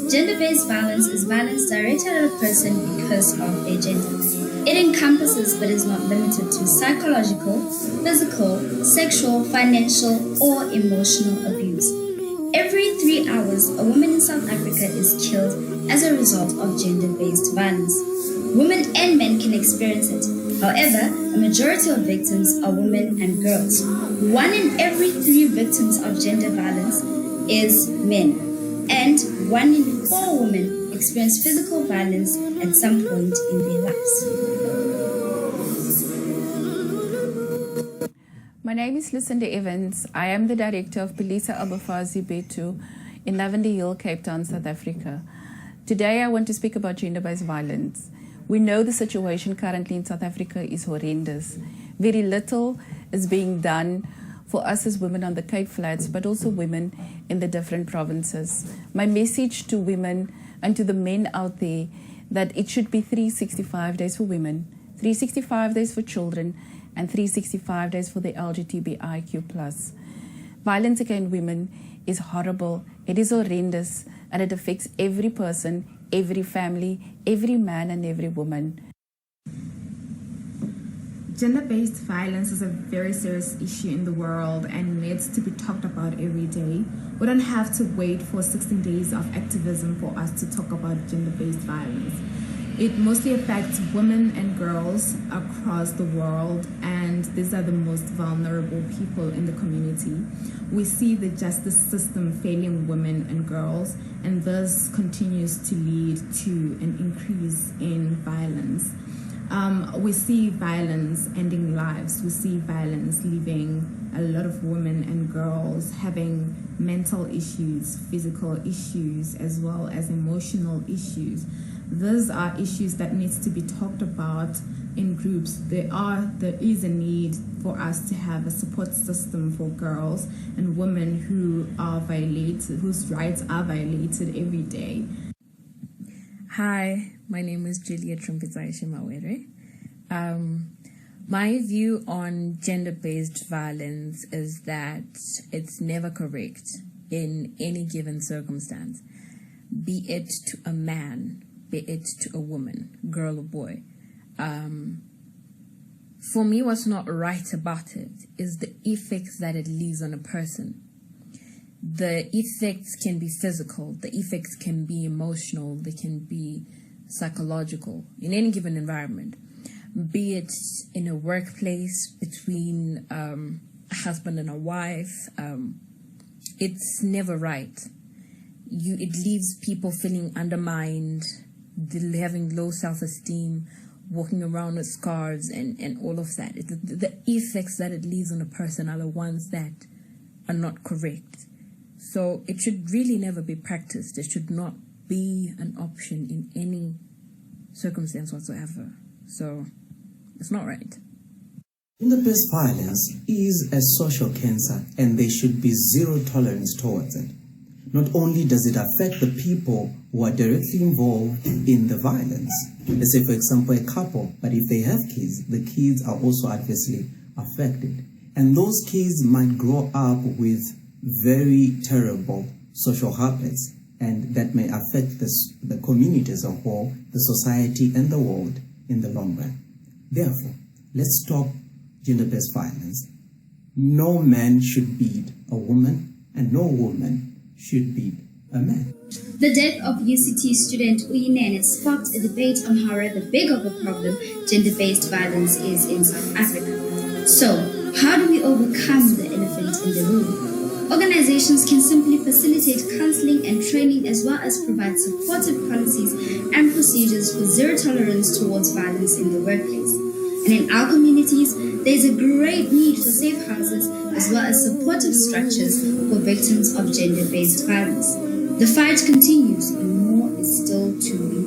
Gender-based violence is violence directed at a person because of their gender. It encompasses but is not limited to psychological, physical, sexual, financial, or emotional abuse. Every 3 hours, a woman in South Africa is killed as a result of gender-based violence. Women and men can experience it. However, a majority of victims are women and girls. 1 in every 3 victims of gender violence is men. And 1 in 4 women experience physical violence at some point in their lives. My name is Lucinda Evans. I am the Director of Polisa Abafazi Betu in Lavender Hill, Cape Town, South Africa. Today I want to speak about gender-based violence. We know the situation currently in South Africa is horrendous. Very little is being done for us as women on the Cape Flats, but also women in the different provinces. My message to women and to the men out there that it should be 365 days for women, 365 days for children, and 365 days for the LGBTIQ+. Violence against women is horrible, it is horrendous, and it affects every person, every family, every man and every woman. Gender-based violence is a very serious issue in the world and needs to be talked about every day. We don't have to wait for 16 days of activism for us to talk about gender-based violence. It mostly affects women and girls across the world, and these are the most vulnerable people in the community. We see the justice system failing women and girls, and this continues to lead to an increase in violence. We see violence ending lives. We see violence leaving a lot of women and girls having mental issues, physical issues, as well as emotional issues. These are issues that needs to be talked about in groups. There is a need for us to have a support system for girls and women who are violated, whose rights are violated every day. Hi, my name is Judy Trumpets. My view on gender-based violence is that it's never correct in any given circumstance, be it to a man, be it to a woman, girl or boy. For me, what's not right about it is the effects that it leaves on a person. The effects can be physical, the effects can be emotional, they can be psychological in any given environment, be it in a workplace between a husband and a wife. It's never right. It leaves people feeling undermined, having low self-esteem, walking around with scars and all of that. The effects that it leaves on a person are the ones that are not correct. So it should really never be practiced. It should not be an option in any circumstance whatsoever. So it's not right. Gender-based violence is a social cancer and there should be zero tolerance towards it. Not only does it affect the people who are directly involved in the violence, let's say for example a couple, but if they have kids, the kids are also adversely affected. And those kids might grow up with very terrible social habits, and that may affect the community as a whole, the society and the world in the long run. Therefore, let's stop gender-based violence. No man should beat a woman and no woman should beat a man. The death of UCT student Uyinene sparked a debate on how rather big of a problem gender-based violence is in South Africa. So, how do we overcome the elephant in the room? Organizations can simply facilitate counseling and training as well as provide supportive policies and procedures for zero tolerance towards violence in the workplace. And in our communities, there's a great need for safe houses as well as supportive structures for victims of gender-based violence. The fight continues and more is still to be done.